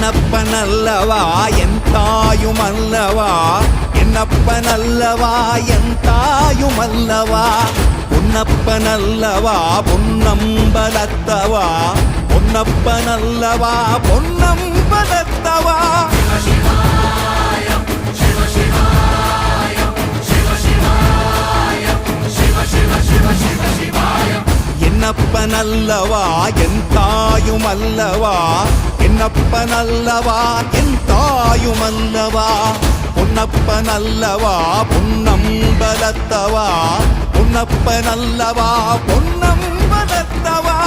என்னப்பனல்லவா என் தாயுமல்லவா, என்னப்பனல்லவா என் தாயுமல்லவா, பொன்னப்பனல்லவா பொன்னம்பலத்தவா, பொன்னப்பனல்லவா பொன்னம்பலத்தவா. என்னப்பனல்லவா என் தாயுமல்லவா, என்னப்பனல்லவா என் தாயுமல்லவா, பொன்னப்பனல்லவா பொன்னம்பலத்தவா, பொன்னப்பனல்லவா பொன்னம்பலத்தவா.